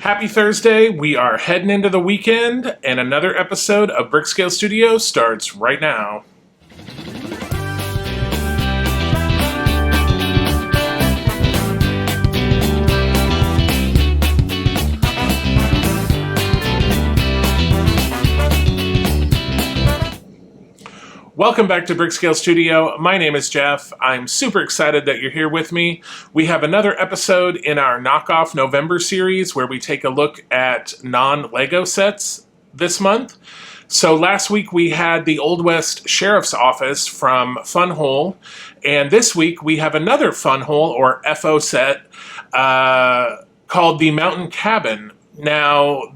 Happy Thursday. We are heading into the weekend, and another episode of Brickscale Studio starts right now. Welcome back to Brickscale Studio. My name is Jeff. I'm super excited that you're here with me. We have another episode in our Knockoff November series where we take a look at non-Lego sets this month. So last week we had the Old West Sheriff's Office from FunWhole, and this week we have another FunWhole or FO set called the Mountain Cabin. Now,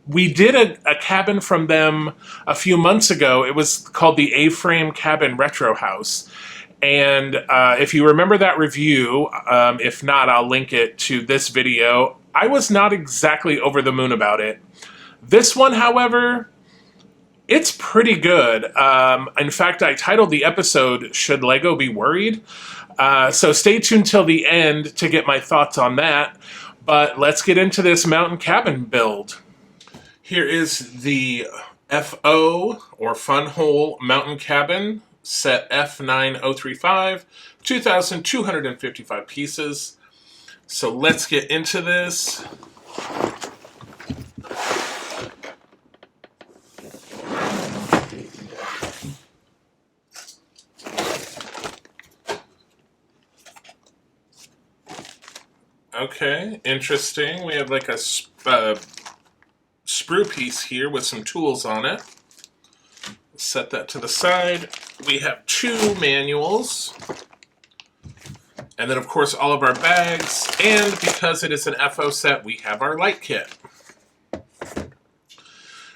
we did a cabin from them a few months ago. It was called the A-Frame Cabin Retro House. And if you remember that review, if not, I'll link it to this video. I was not exactly over the moon about it. This one, however, it's pretty good. In fact, I titled the episode, Should Lego Be Worried? So stay tuned till the end to get my thoughts on that. But let's get into this mountain cabin build. Here is the FO, or FunWhole Mountain Cabin, set F9035, 2,255 pieces. So let's get into this. Okay, interesting. We have like a sprue piece here with some tools on it. Set that to the side. We have two manuals. And then of course all of our bags. And because it is an FO set, we have our light kit.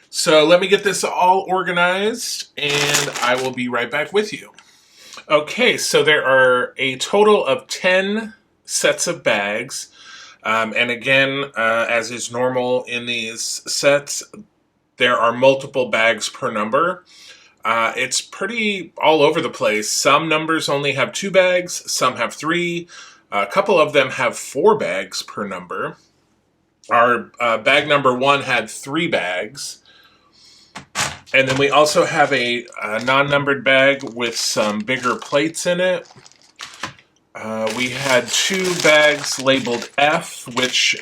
So let me get this all organized and I will be right back with you. Okay, so there are a total of 10 sets of bags. And again, as is normal in these sets, there are multiple bags per number. It's pretty all over the place. Some numbers only have 2 bags, some have 3. A couple of them have 4 bags per number. Our bag number 1 had 3 bags. And then we also have a non-numbered bag with some bigger plates in it. We had 2 bags labeled F, which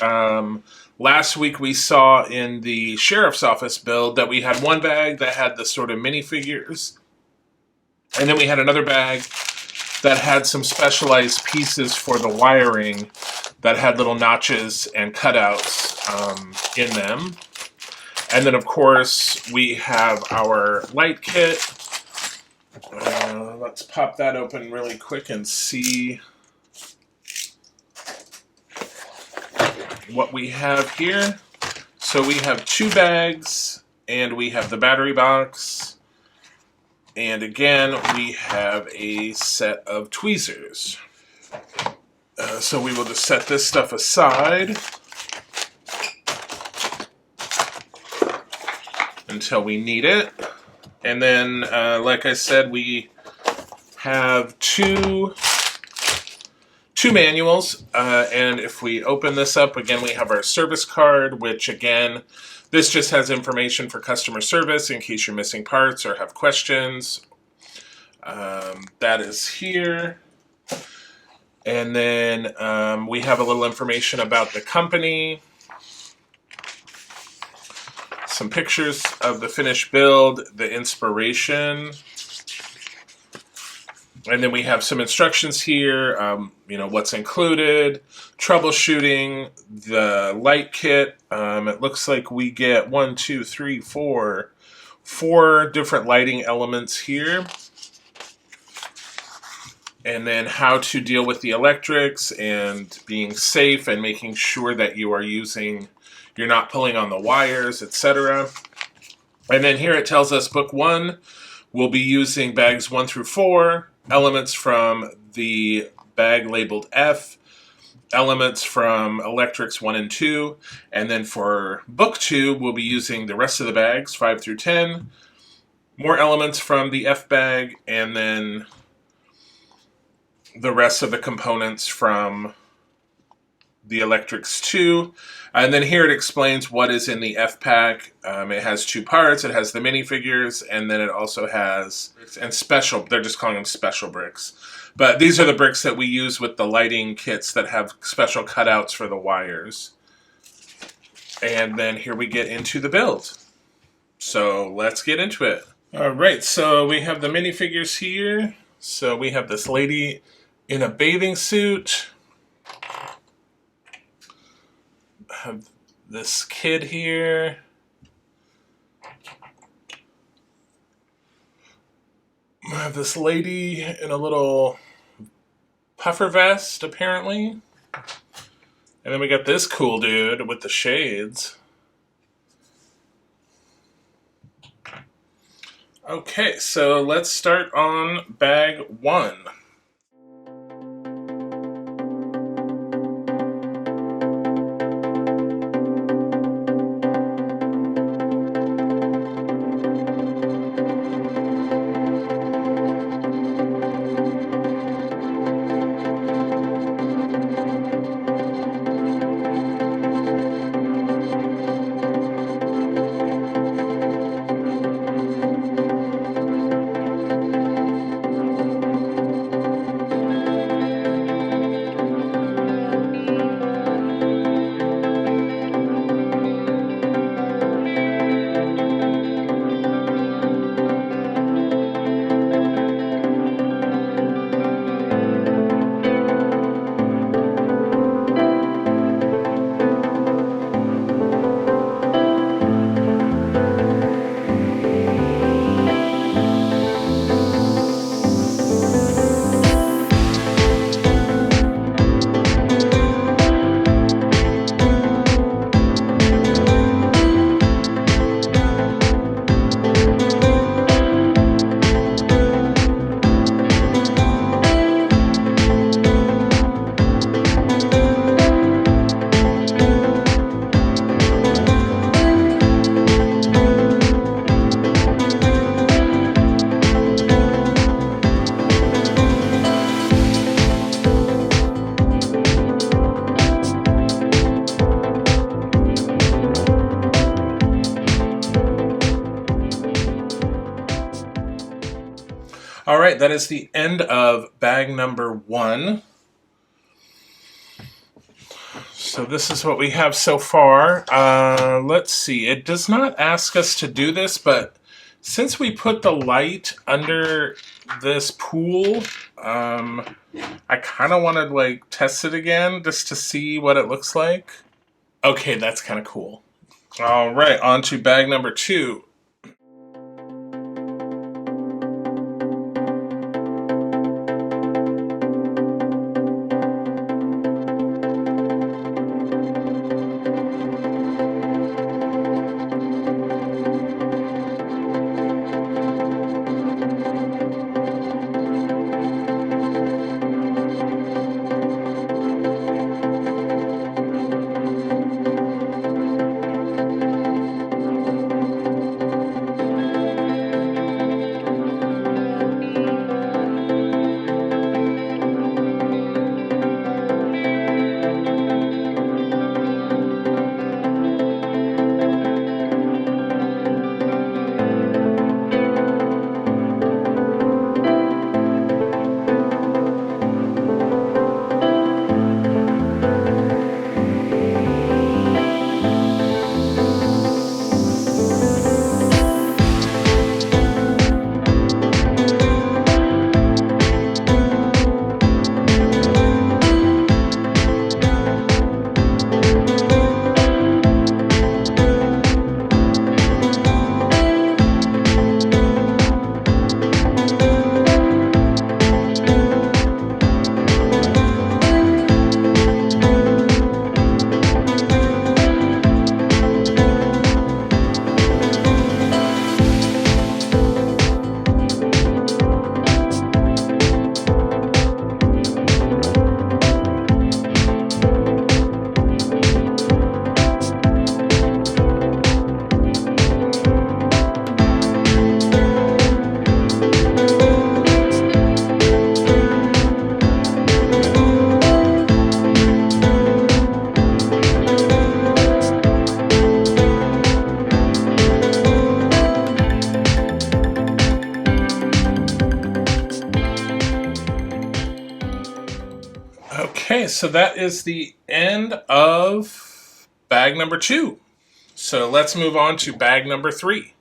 last week we saw in the Sheriff's Office build that we had one bag that had the sort of minifigures. And then we had another bag that had some specialized pieces for the wiring that had little notches and cutouts in them. And then, of course, we have our light kit. Let's pop that open really quick and see what we have here. So we have 2 bags, and we have the battery box. And again, we have a set of tweezers. So we will just set this stuff aside until we need it. And then, like I said, we have two manuals. And if we open this up, again, we have our service card, which, again, this just has information for customer service in case you're missing parts or have questions. That is here. And then we have a little information about the company. Some pictures of the finished build, the inspiration, and then we have some instructions here, you know, what's included, troubleshooting, the light kit. It looks like we get 4 different lighting elements here. And then how to deal with the electrics and being safe and making sure that you're not pulling on the wires, etc. And then here it tells us book 1 will be using bags 1 through 4, elements from the bag labeled F, elements from electrics 1 and 2, and then for book 2 we'll be using the rest of the bags 5 through 10, more elements from the F bag, and then the rest of the components from the electrics too. And then here it explains what is in the F pack. It has 2 parts. It has the minifigures, and then it also has and special. They're just calling them special bricks. But these are the bricks that we use with the lighting kits that have special cutouts for the wires. And then here we get into the build. So let's get into it. All right, so we have the minifigures here. So we have this lady in a bathing suit. Have this kid here. I have this lady in a little puffer vest, apparently. And then we got this cool dude with the shades. Okay, so let's start on bag 1. All right, that is the end of bag number 1. So this is what we have so far. Let's see. It does not ask us to do this, but since we put the light under this pool, I kind of want to like test it again just to see what it looks like. Okay, that's kind of cool. All right, on to bag number 2. so that is the end of bag number 2. So let's move on to bag number 3.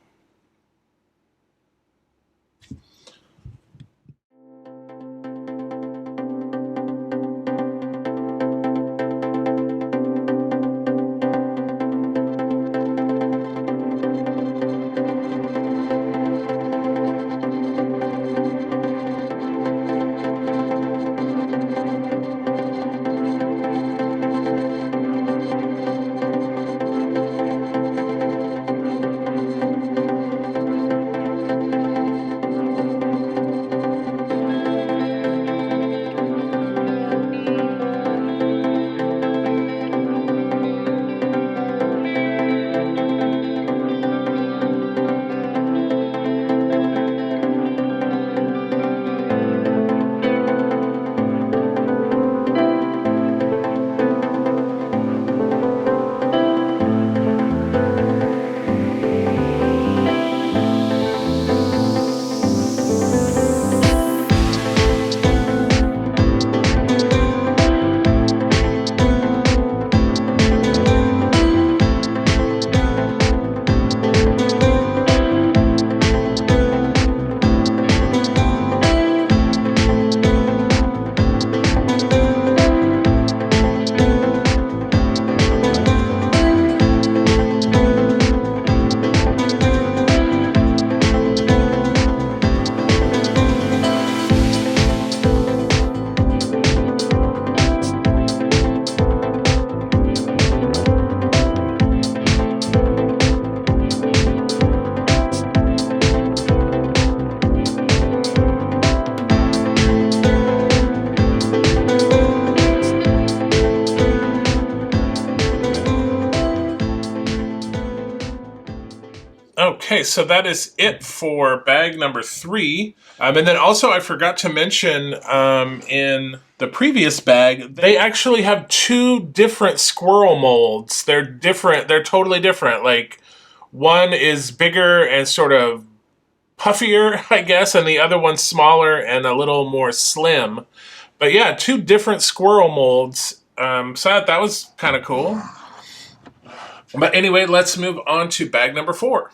Okay, so that is it for bag number 3. And then also I forgot to mention in the previous bag, they actually have 2 different squirrel molds. They're different. They're totally different. Like, one is bigger and sort of puffier, I guess, and the other one's smaller and a little more slim. But yeah, 2 different squirrel molds. So that was kind of cool. But anyway, let's move on to bag number 4.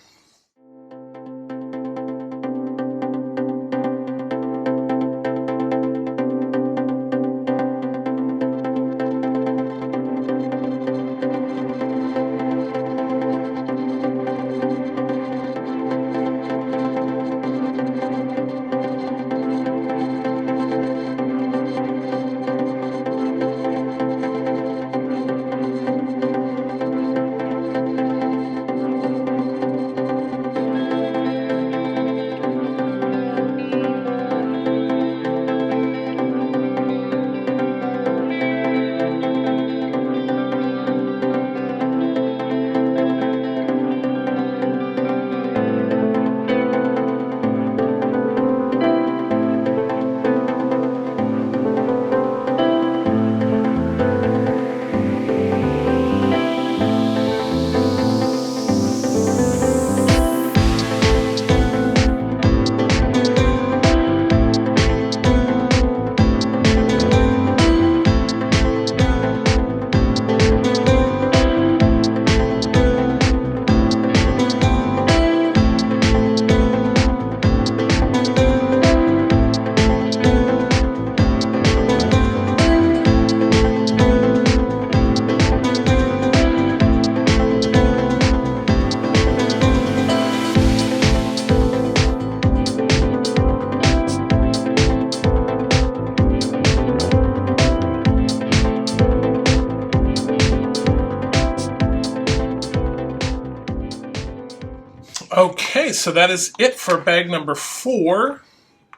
Okay, so that is it for bag number 4.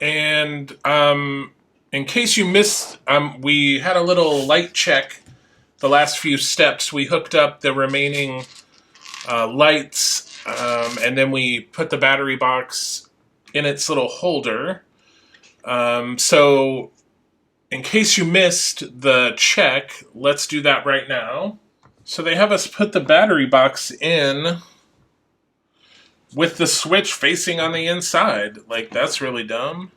And in case you missed, we had a little light check the last few steps. We hooked up the remaining lights, and then we put the battery box in its little holder. So in case you missed the check, let's do that right now. So they have us put the battery box in with the switch facing on the inside. Like, that's really dumb.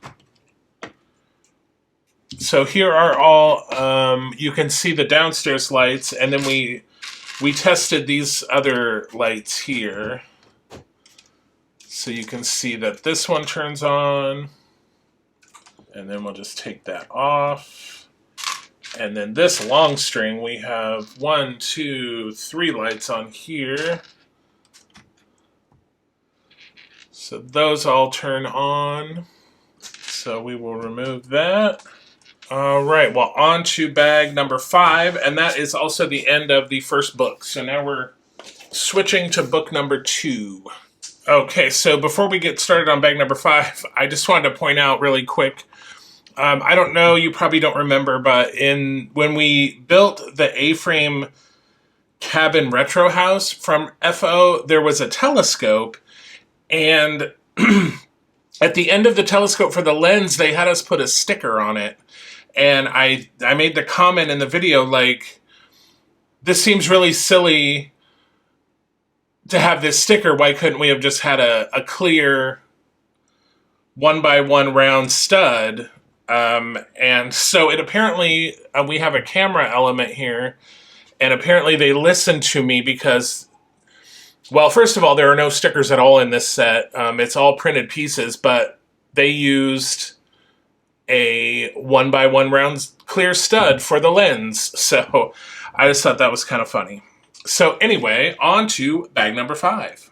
So here are all, you can see the downstairs lights, and then we tested these other lights here. So you can see that this one turns on, and then we'll just take that off. And then this long string, we have 1, 2, 3 lights on here. So those all turn on. So we will remove that. All right, well, on to bag number 5, and that is also the end of the first book. So now we're switching to book number 2. Okay, so before we get started on bag number 5, I just wanted to point out really quick, I don't know, you probably don't remember, but when we built the A-frame cabin retro house from FO, there was a telescope, and at the end of the telescope for the lens, they had us put a sticker on it. And I made the comment in the video, like, this seems really silly to have this sticker. Why couldn't we have just had a clear 1x1 round stud? And so it apparently, we have a camera element here, and apparently they listened to me because, well, first of all, there are no stickers at all in this set. It's all printed pieces, but they used a 1x1 round clear stud for the lens. So I just thought that was kind of funny. So anyway, on to bag number 5.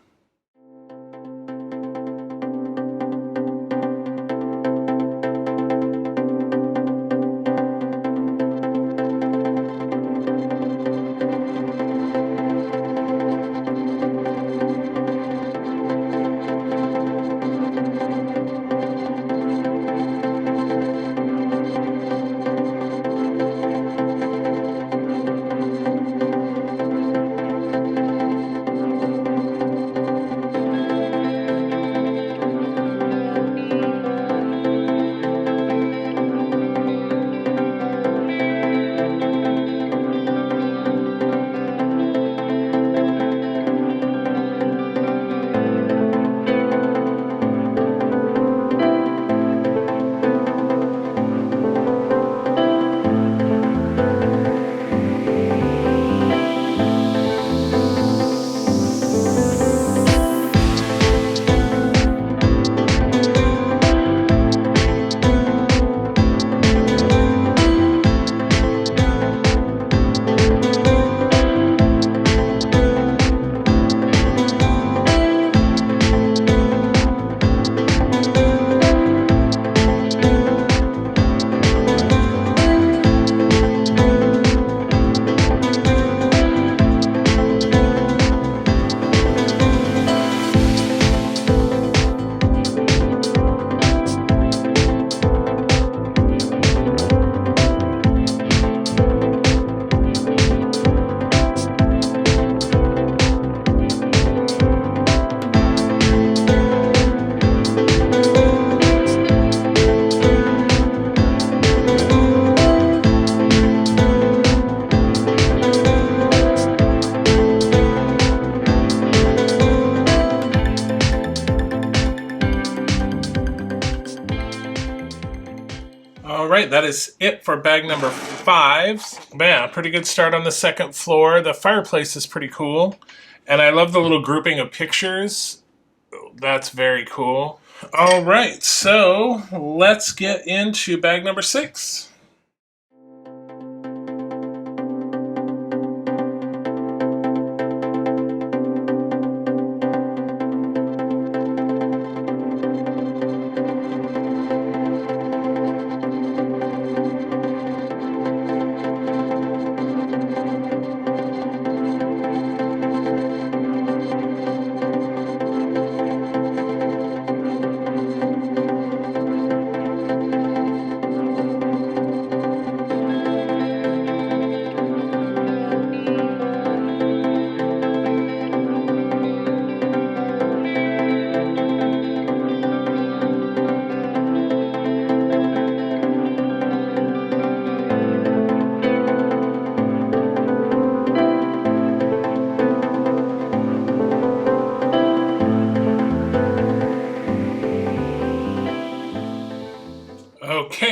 right, that is it for bag number 5. Man, pretty good start on the second floor. The fireplace is pretty cool. And I love the little grouping of pictures. That's very cool. All right, so let's get into bag number 6.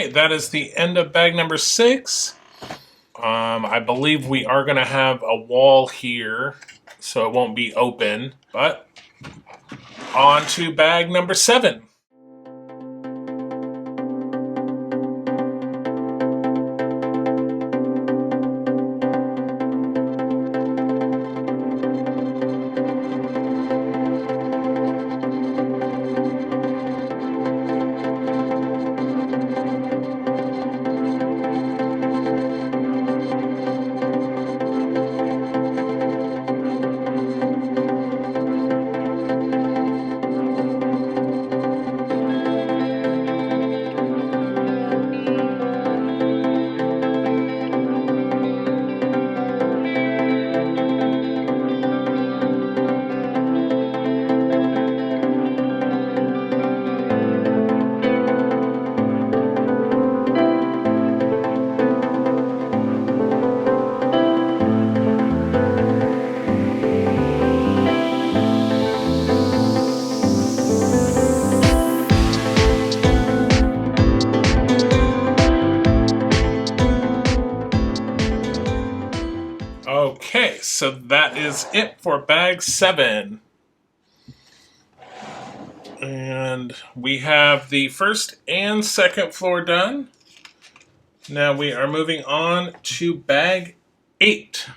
Okay, that is the end of bag number 6. I believe we are going to have a wall here, so it won't be open, but on to bag number 7. Okay, so that is it for bag 7. And we have the first and second floor done. Now we are moving on to bag 8.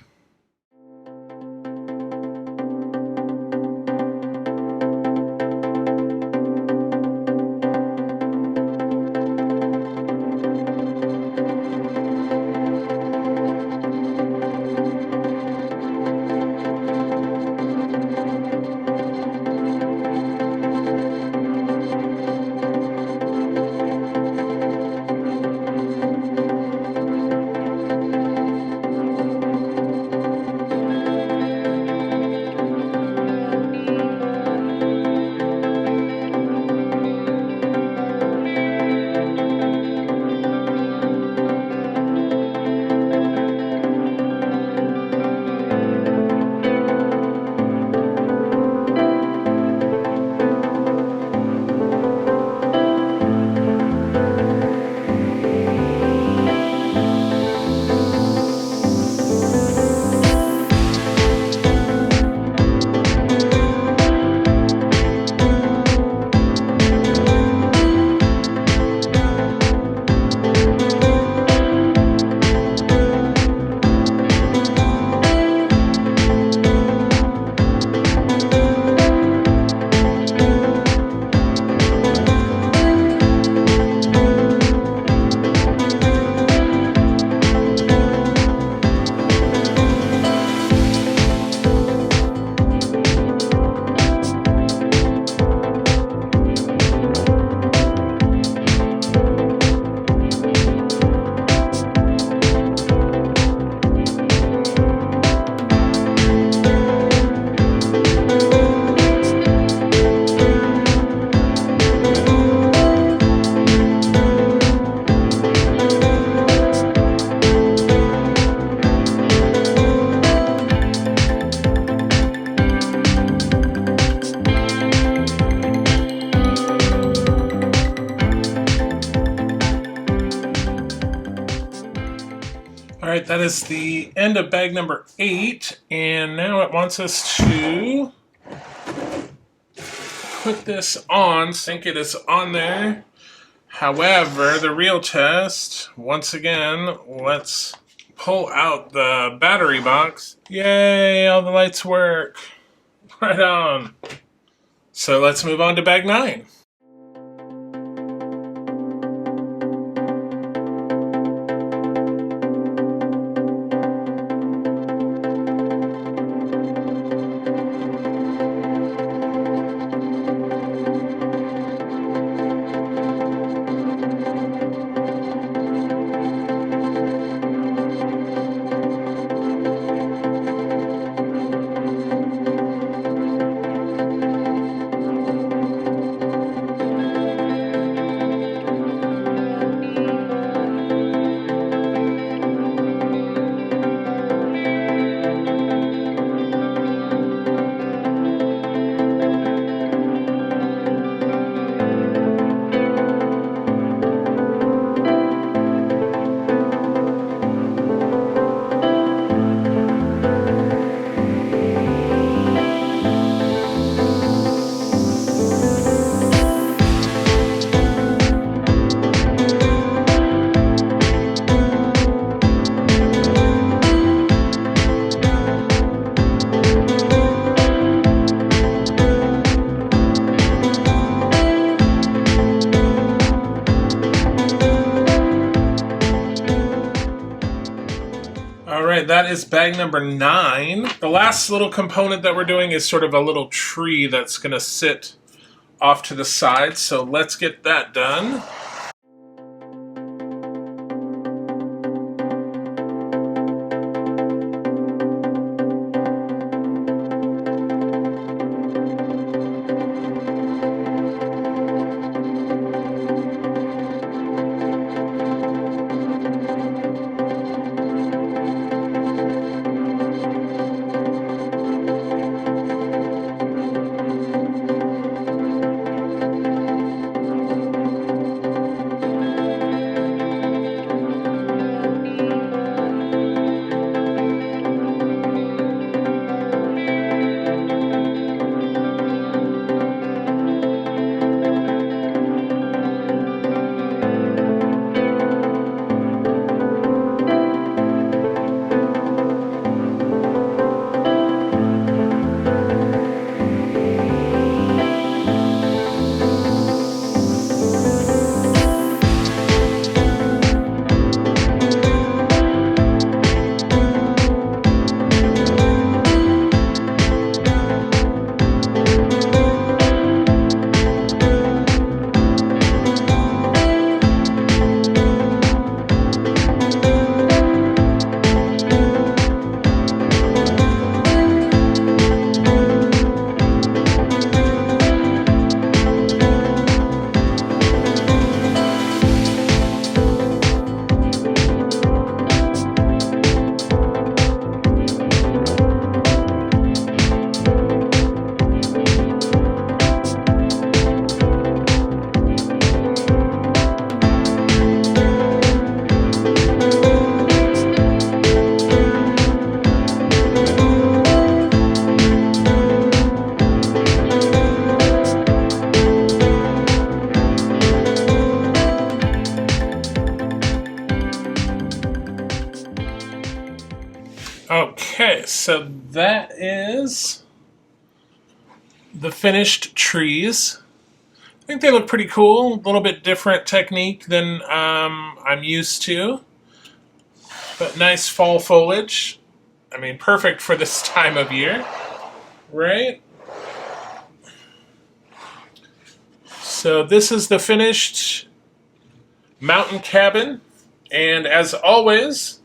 Alright, that is the end of bag number 8, and now it wants us to put this on. I think it is on there. However, the real test, once again, let's pull out the battery box. Yay, all the lights work. Right on. So let's move on to bag 9. is bag number 9. The last little component that we're doing is sort of a little tree that's going to sit off to the side. So let's get that done. Okay, so that is the finished trees. I think they look pretty cool. A little bit different technique than I'm used to. But nice fall foliage. I mean, perfect for this time of year, right? So this is the finished mountain cabin. And as always,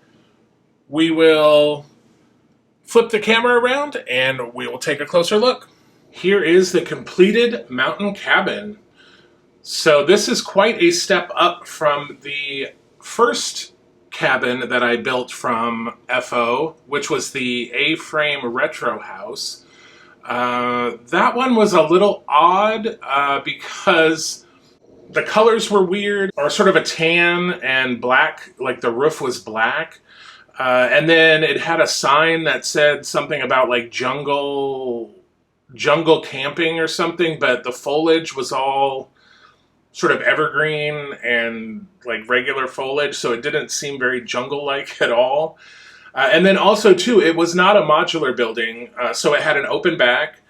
we will flip the camera around and we will take a closer look. Here is the completed mountain cabin. So this is quite a step up from the first cabin that I built from FO, which was the A-frame retro house. That one was a little odd because the colors were weird, or sort of a tan and black, like the roof was black. And then it had a sign that said something about like jungle camping or something, but the foliage was all sort of evergreen and like regular foliage, so it didn't seem very jungle-like at all. And then also too, it was not a modular building, so it had an open back,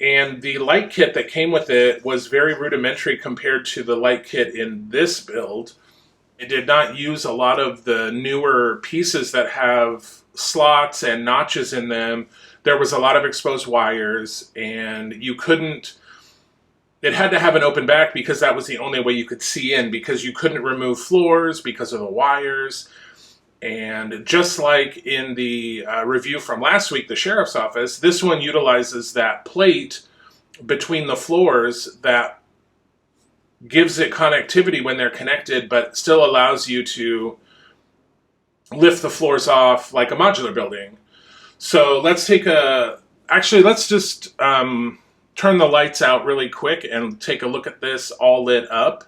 and the light kit that came with it was very rudimentary compared to the light kit in this build. It did not use a lot of the newer pieces that have slots and notches in them. There was a lot of exposed wires, and you couldn't... It had to have an open back because that was the only way you could see in, because you couldn't remove floors because of the wires. And just like in the review from last week, the sheriff's office, this one utilizes that plate between the floors that gives it connectivity when they're connected, but still allows you to lift the floors off like a modular building. So let's take a... Actually, let's just turn the lights out really quick and take a look at this all lit up.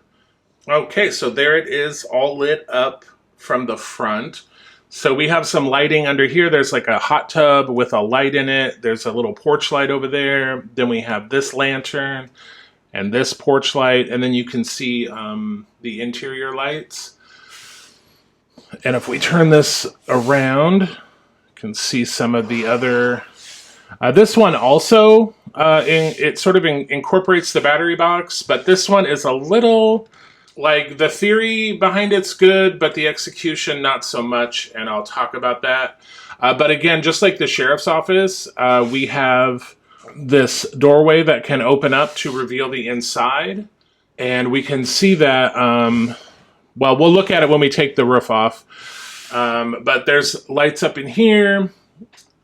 Okay, so there it is, all lit up from the front. So we have some lighting under here. There's like a hot tub with a light in it. There's a little porch light over there. Then we have this lantern and this porch light. And then you can see the interior lights. And if we turn this around, you can see some of the other... this one also, it sort of incorporates the battery box, but this one is a little... Like, the theory behind it's good, but the execution not so much, and I'll talk about that. But again, just like the sheriff's office, we have this doorway that can open up to reveal the inside. And we can see that, well, we'll look at it when we take the roof off. But there's lights up in here.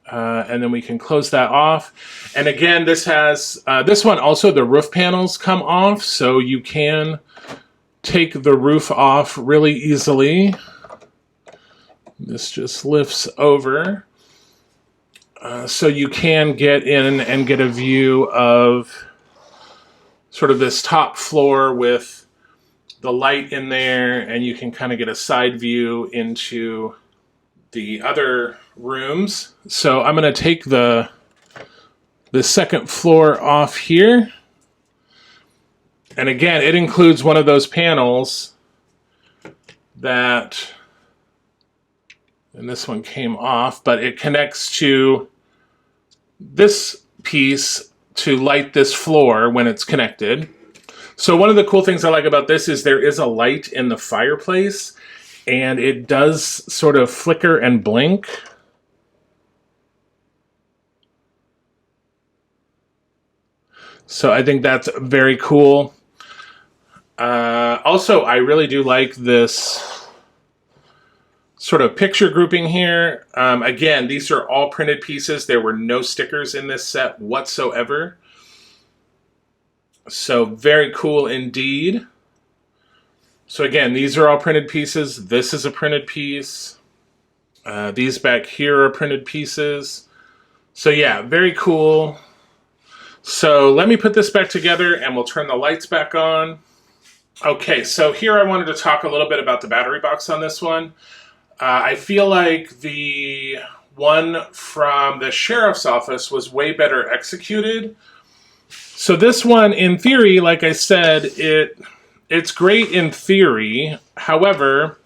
And then we can close that off. And again, this has, this one also, the roof panels come off, so you can take the roof off really easily. This just lifts over. So you can get in and get a view of sort of this top floor with the light in there, and you can kind of get a side view into the other rooms. So I'm going to take the second floor off here. And again, it includes one of those panels that, and this one came off, but it connects to this piece to light this floor when it's connected. So one of the cool things I like about this is there is a light in the fireplace, and it does sort of flicker and blink. So I think that's very cool. Also, I really do like this sort of picture grouping here. Again, these are all printed pieces. There were no stickers in this set whatsoever. So very cool indeed. So again, these are all printed pieces. This is a printed piece. These back here are printed pieces. So yeah, very cool. So let me put this back together and we'll turn the lights back on. Okay, so here I wanted to talk a little bit about the battery box on this one. I feel like the one from the sheriff's office was way better executed. So this one, in theory, like I said, it's great in theory. However,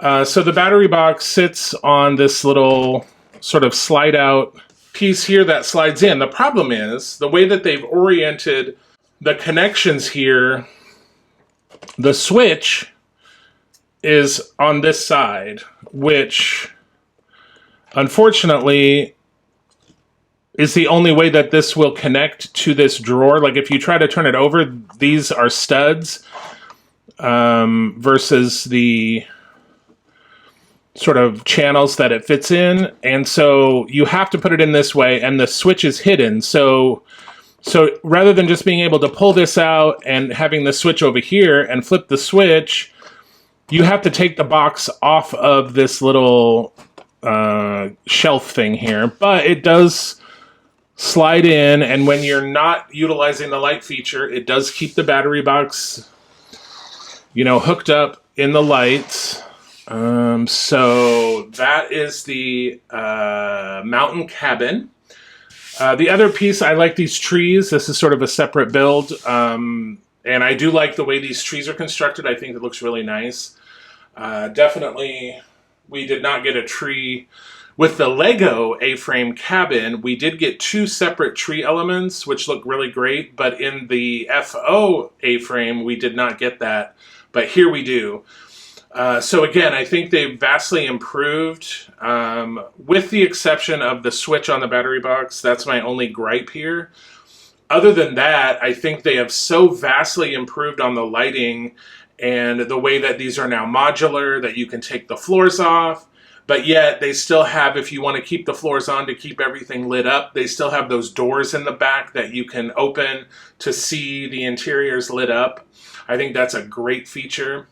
so the battery box sits on this little sort of slide out piece here that slides in. The problem is the way that they've oriented the connections here, the switch is on this side, which unfortunately is the only way that this will connect to this drawer. Like if you try to turn it over, these are studs versus the sort of channels that it fits in. And so you have to put it in this way, and the switch is hidden. So rather than just being able to pull this out and having the switch over here and flip the switch, you have to take the box off of this little shelf thing here. But it does slide in, and when you're not utilizing the light feature, it does keep the battery box, you know, hooked up in the lights. So that is the mountain cabin. The other piece, I like these trees. This is sort of a separate build. And I do like the way these trees are constructed. I think it looks really nice. Definitely, we did not get a tree with the Lego A-frame cabin. We did get two separate tree elements, which look really great. But in the FO A-frame, we did not get that. But here we do. So again, I think they've vastly improved, with the exception of the switch on the battery box. That's my only gripe here. Other than that, I think they have so vastly improved on the lighting and the way that these are now modular, that you can take the floors off, but yet they still have, if you want to keep the floors on to keep everything lit up, they still have those doors in the back that you can open to see the interiors lit up. I think that's a great feature.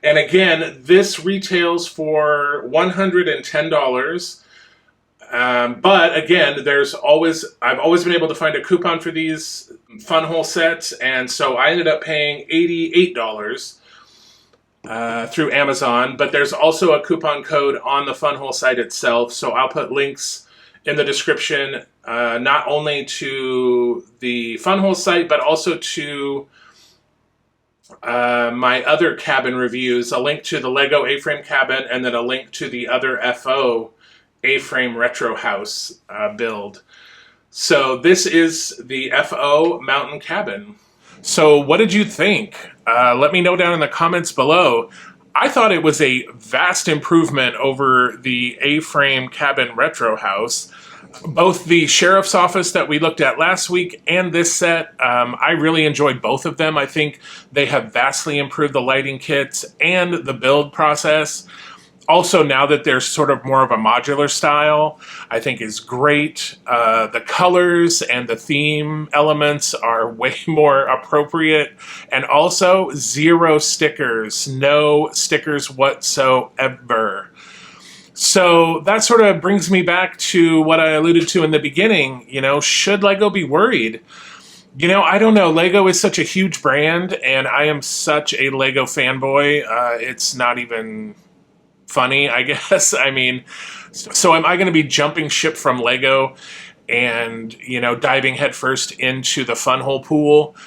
And again, this retails for $110. But again, I've always been able to find a coupon for these FunWhole sets, and so I ended up paying $88 through Amazon. But there's also a coupon code on the FunWhole site itself, so I'll put links in the description, not only to the FunWhole site, but also to my other cabin reviews, a link to the Lego A-frame cabin, and then a link to the other FO A-frame retro house build. So this is the FO mountain cabin. So what did you think? Let me know down in the comments below. I thought it was a vast improvement over the A-frame cabin retro house. Both the sheriff's office that we looked at last week and this set, I really enjoyed both of them. I think they have vastly improved the lighting kits and the build process. Also, now that there's sort of more of a modular style, I think is great. The colors and the theme elements are way more appropriate. And also, zero stickers. No stickers whatsoever. So that sort of brings me back to what I alluded to in the beginning. You know, should LEGO be worried? You know, I don't know. LEGO is such a huge brand, and I am such a LEGO fanboy. It's not even funny, I guess. I mean, so am I going to be jumping ship from LEGO and, you know, diving headfirst into the FunWhole pool?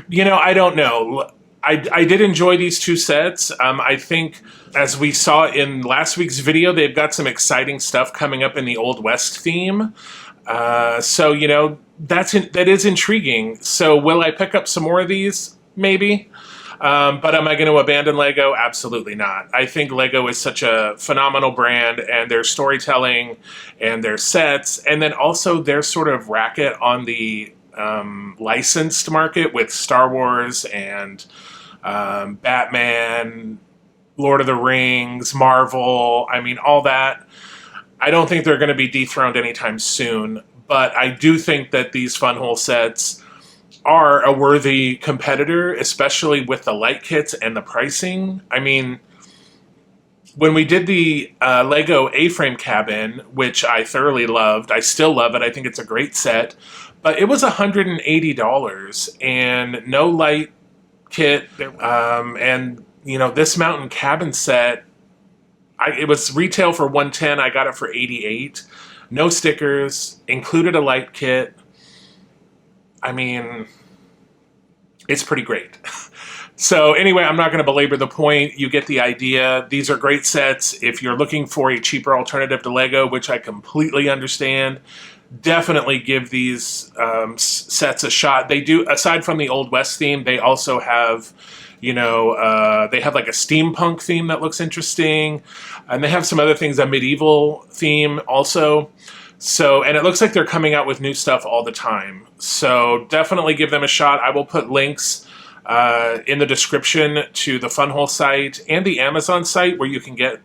You know, I don't know. I did enjoy these two sets. I think, as we saw in last week's video, they've got some exciting stuff coming up in the Old West theme. So, you know, that is intriguing. So will I pick up some more of these? Maybe. But am I going to abandon LEGO? Absolutely not. I think LEGO is such a phenomenal brand, and their storytelling and their sets, and then also their sort of racket on the licensed market with Star Wars and Batman, Lord of the Rings, Marvel, I mean, all that. I don't think they're going to be dethroned anytime soon, but I do think that these FunWhole sets are a worthy competitor, especially with the light kits and the pricing. I mean, when we did the LEGO A-frame cabin, which I thoroughly loved, I still love it, I think it's a great set, but it was $180 and no light kit, and you know, this mountain cabin set, it was retail for $110, I got it for $88. No stickers, included a light kit. I mean, it's pretty great. So anyway, I'm not going to belabor the point. You get the idea. These are great sets. If you're looking for a cheaper alternative to LEGO, which I completely understand, definitely give these sets a shot. They do, aside from the Old West theme, they also have, you know, they have like a steampunk theme that looks interesting. And they have some other things, a medieval theme also. So, and it looks like they're coming out with new stuff all the time. So definitely give them a shot. I will put links in the description to the FunWhole site and the Amazon site where you can get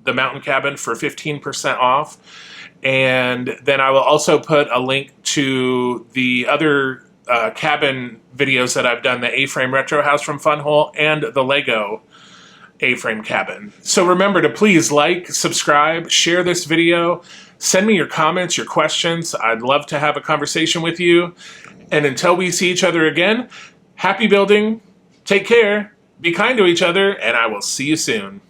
the mountain cabin for 15% off. And then I will also put a link to the other cabin videos that I've done, the A-frame retro house from FunWhole and the LEGO A-frame cabin. So remember to please like, subscribe, share this video, send me your comments, your questions. I'd love to have a conversation with you. And until we see each other again, happy building, take care, be kind to each other, and I will see you soon.